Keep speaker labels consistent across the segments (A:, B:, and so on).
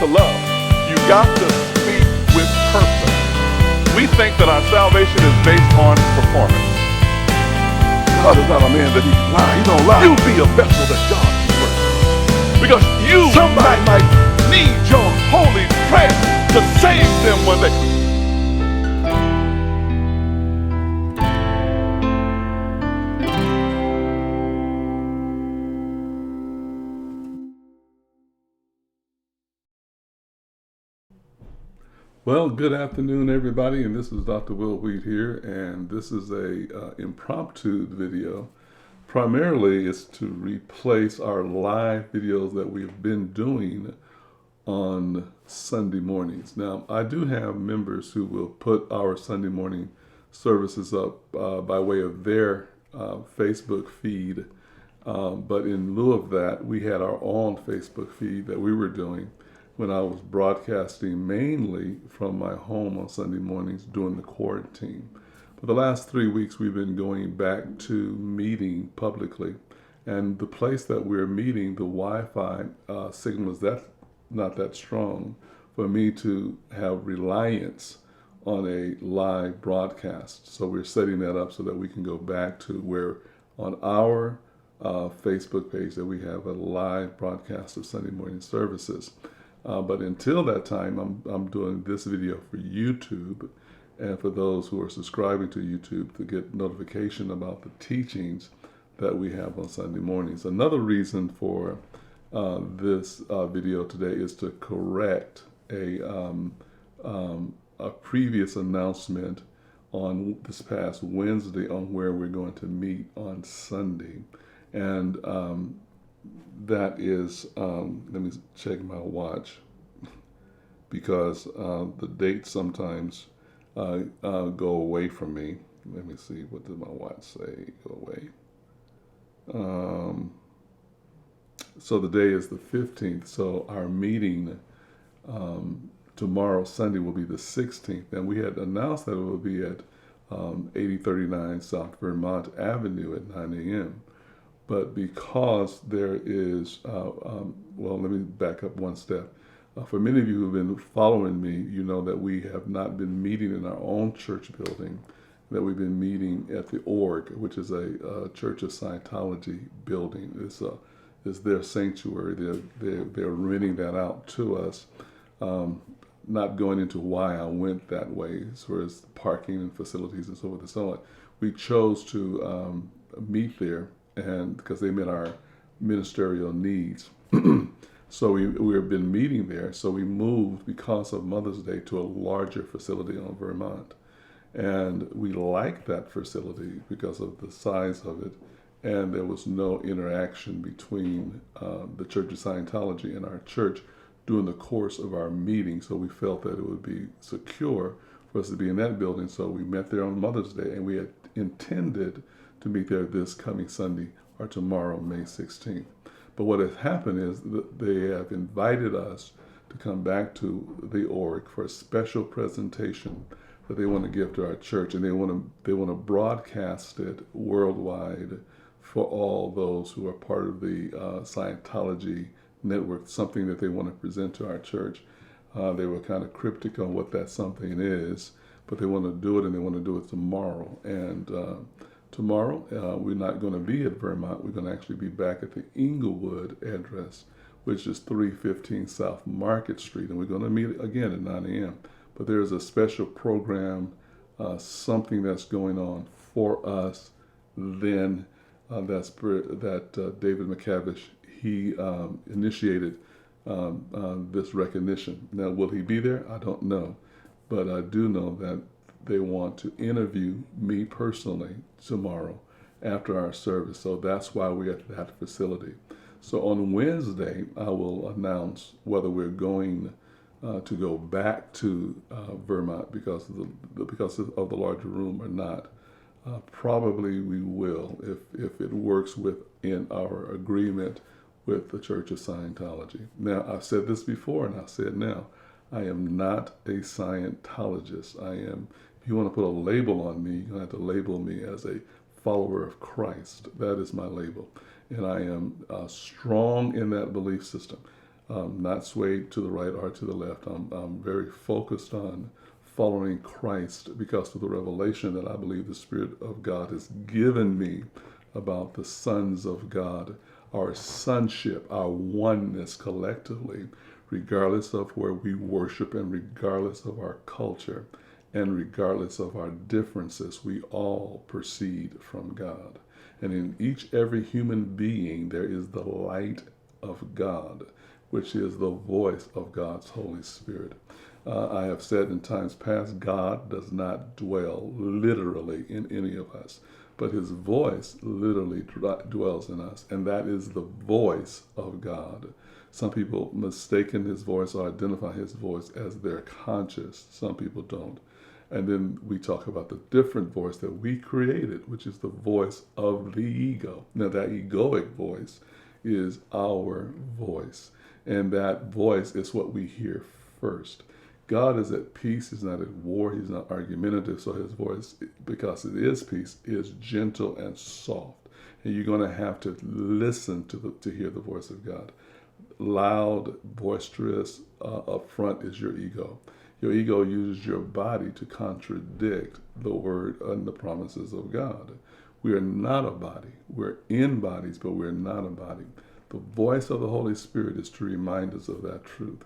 A: to love. You got to speak with purpose. We think that our salvation is based on performance. God is not a man that he lie. He don't lie. You be a vessel that God can work. Because somebody might need your holy prayer to save them one day.
B: Well, good afternoon, everybody, and this is Dr. Will Wheat here, and this is a impromptu video. Primarily, it's to replace our live videos that we've been doing on Sunday mornings. Now, I do have members who will put our Sunday morning services up by way of their Facebook feed, but in lieu of that, we had our own Facebook feed that we were doing when I was broadcasting mainly from my home on Sunday mornings during the quarantine. For the last 3 weeks, we've been going back to meeting publicly. And the place that we're meeting, the Wi-Fi signal is not that strong for me to have reliance on a live broadcast. So we're setting that up so that we can go back to where on our Facebook page that we have a live broadcast of Sunday morning services. But until that time, I'm doing this video for YouTube, and for those who are subscribing to YouTube to get notification about the teachings that we have on Sunday mornings. Another reason for this video today is to correct a previous announcement on this past Wednesday on where we're going to meet on Sunday. And that is, let me check my watch, because the dates sometimes go away from me. Let me see, what did my watch say? Go away. So the day is the 15th. So our meeting tomorrow, Sunday, will be the 16th. And we had announced that it will be at 8039 South Vermont Avenue at 9 a.m. But because there is, well, let me back up one step. For many of you who have been following me, you know that we have not been meeting in our own church building, that we've been meeting at the Org, which is a Church of Scientology building. It's their sanctuary. They're renting that out to us. Not going into why I went that way, as far as parking and facilities and so forth and so on. We chose to meet there, and because they met our ministerial needs. So we've been meeting there. So we moved, because of Mother's Day, to a larger facility on Vermont. And we liked that facility because of the size of it. And there was no interaction between the Church of Scientology and our church during the course of our meeting. So we felt that it would be secure for us to be in that building. So we met there on Mother's Day, and we had intended to meet there this coming Sunday or tomorrow, May 16th. But what has happened is that they have invited us to come back to the Org for a special presentation that they want to give to our church, and they want to broadcast it worldwide for all those who are part of the Scientology network, something that they want to present to our church. They were kind of cryptic on what that something is, but they want to do it, and they want to do it tomorrow. And tomorrow, we're not going to be at Vermont. We're going to actually be back at the Inglewood address, which is 315 South Market Street. And we're going to meet again at 9 a.m. But there's a special program, something that's going on for us then, that David McCavish, he initiated this recognition. Now, will he be there? I don't know. But I do know that they want to interview me personally tomorrow after our service. So that's why we're at that facility. So on Wednesday, I will announce whether we're going to go back to Vermont because of the larger room or not. Probably we will if it works within our agreement with the Church of Scientology. Now, I've said this before, and I'll say it now. I am not a Scientologist. I am, if you want to put a label on me, you're going to have to label me as a follower of Christ. That is my label. And I am strong in that belief system. not swayed to the right or to the left. I'm very focused on following Christ because of the revelation that I believe the Spirit of God has given me about the sons of God, our sonship, our oneness collectively, regardless of where we worship and regardless of our culture and regardless of our differences, we all proceed from God. And in every human being, there is the light of God, which is the voice of God's Holy Spirit. I have said in times past, God does not dwell literally in any of us, but his voice literally dwells in us, and that is the voice of God. Some people mistaken his voice or identify his voice as their conscious. Some people don't. And then we talk about the different voice that we created, which is the voice of the ego. Now, that egoic voice is our voice, and that voice is what we hear first. God is at peace. He's not at war. He's not argumentative. So his voice, because it is peace, is gentle and soft. And you're going to have to listen to hear the voice of God. Loud, boisterous, upfront is your ego. Your ego uses your body to contradict the word and the promises of God. We are not a body. We're in bodies, but we're not a body. The voice of the Holy Spirit is to remind us of that truth.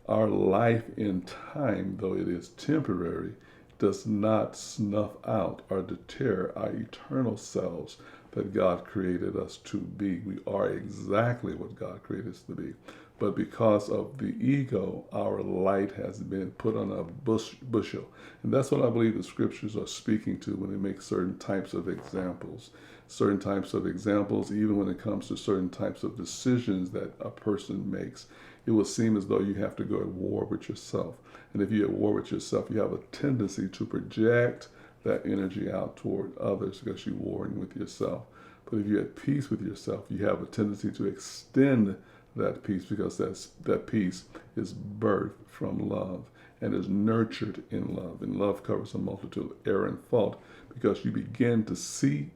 B: Our life in time, though it is temporary, does not snuff out or deter our eternal selves that God created us to be. We are exactly what God created us to be. But because of the ego, our light has been put on a bushel. And that's what I believe the scriptures are speaking to when they make certain types of examples. Certain types of examples, even when it comes to certain types of decisions that a person makes, it will seem as though you have to go at war with yourself. And if you're at war with yourself, you have a tendency to project that energy out toward others because you're warring with yourself. But if you're at peace with yourself, you have a tendency to extend that peace because that peace is birthed from love and is nurtured in love. And love covers a multitude of error and fault because you begin to see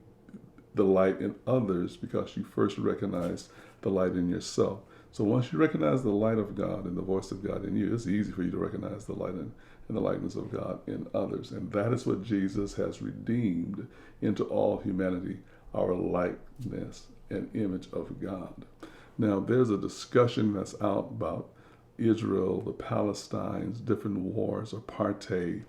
B: the light in others because you first recognize the light in yourself. So once you recognize the light of God and the voice of God in you, it's easy for you to recognize the light and the likeness of God in others. And that is what Jesus has redeemed into all humanity, our likeness and image of God. Now, there's a discussion that's out about Israel, the Palestinians, different wars, apartheid,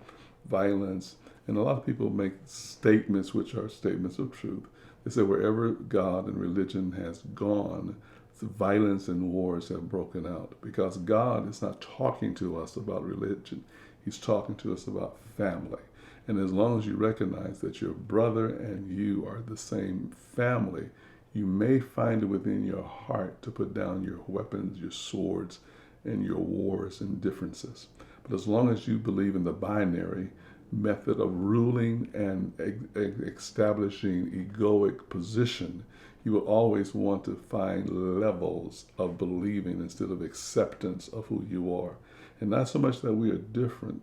B: violence, and a lot of people make statements which are statements of truth. They say wherever God and religion has gone, violence and wars have broken out because God is not talking to us about religion. He's talking to us about family. And as long as you recognize that your brother and you are the same family, you may find it within your heart to put down your weapons, your swords, and your wars and differences. But as long as you believe in the binary method of ruling and establishing egoic position, you will always want to find levels of believing instead of acceptance of who you are. And not so much that we are different,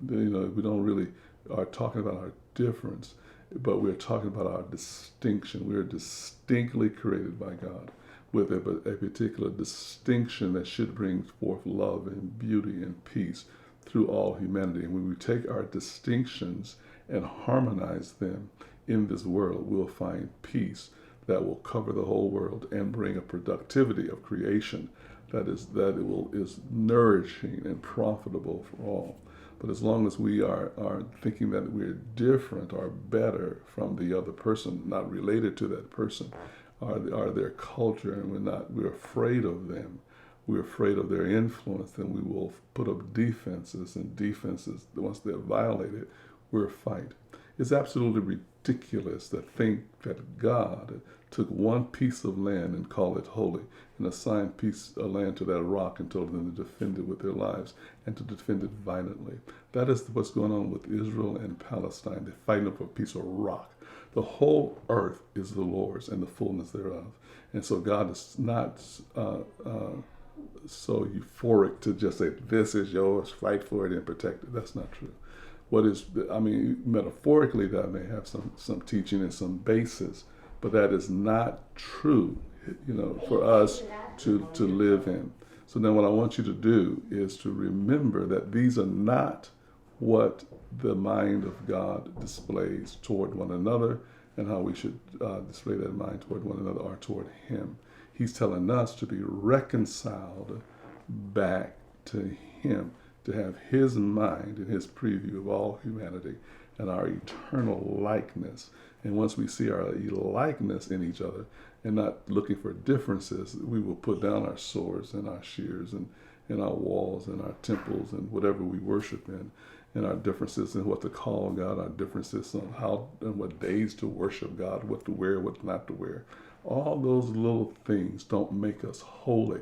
B: we don't really are talking about our difference, but we're talking about our distinction. We are distinctly created by God with a particular distinction that should bring forth love and beauty and peace through all humanity. And when we take our distinctions and harmonize them in this world, we'll find peace that will cover the whole world and bring a productivity of creation that is nourishing and profitable for all. But as long as we are thinking that we're different or better from the other person, not related to that person, or their culture, and we're afraid of them, we're afraid of their influence, then we will put up defenses, and defenses, once they're violated, we'll fight. It's absolutely ridiculous to think that God took one piece of land and called it holy and assigned a land to that rock and told them to defend it with their lives and to defend it violently. That is what's going on with Israel and Palestine. They're fighting over a piece of rock. The whole earth is the Lord's and the fullness thereof. And so God is not so euphoric to just say, this is yours, fight for it and protect it. That's not true. Metaphorically, that may have some teaching and some basis, but that is not true, for us to live in. So now what I want you to do is to remember that these are not what the mind of God displays toward one another, and how we should display that mind toward one another or toward Him. He's telling us to be reconciled back to Him, to have His mind and His preview of all humanity and our eternal likeness. And once we see our likeness in each other and not looking for differences, we will put down our swords and our shears and our walls and our temples and whatever we worship in, and our differences in what to call God, our differences on how and what days to worship God, what to wear, what not to wear. All those little things don't make us holy.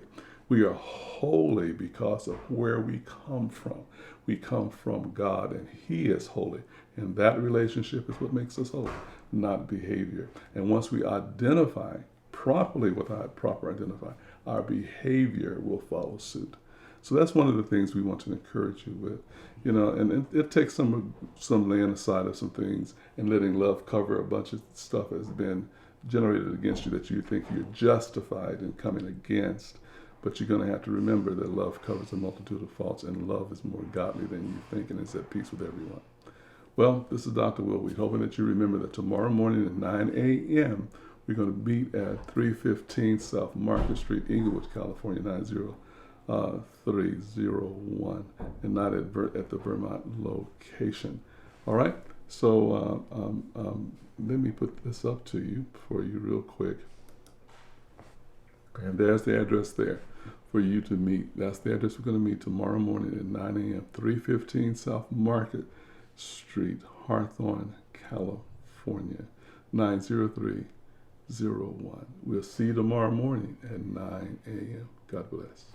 B: We are holy because of where we come from. We come from God, and He is holy. And that relationship is what makes us holy, not behavior. And once we identify properly with our our behavior will follow suit. So that's one of the things we want to encourage you with. And it takes some laying aside of some things and letting love cover a bunch of stuff that's been generated against you that you think you're justified in coming against. But you're going to have to remember that love covers a multitude of faults, and love is more godly than you think, and is at peace with everyone. Well, this is Dr. Will Wheat, hoping that you remember that tomorrow morning at 9 a.m., we're going to meet at 315 South Market Street, Inglewood, California, 90301, and not at the Vermont location. All right? So let me put this up to you for you real quick. And there's the address there for you to meet. That's the address we're going to meet tomorrow morning at 9 a.m., 315 South Market Street, Hawthorne, California, 90301. We'll see you tomorrow morning at 9 a.m. God bless.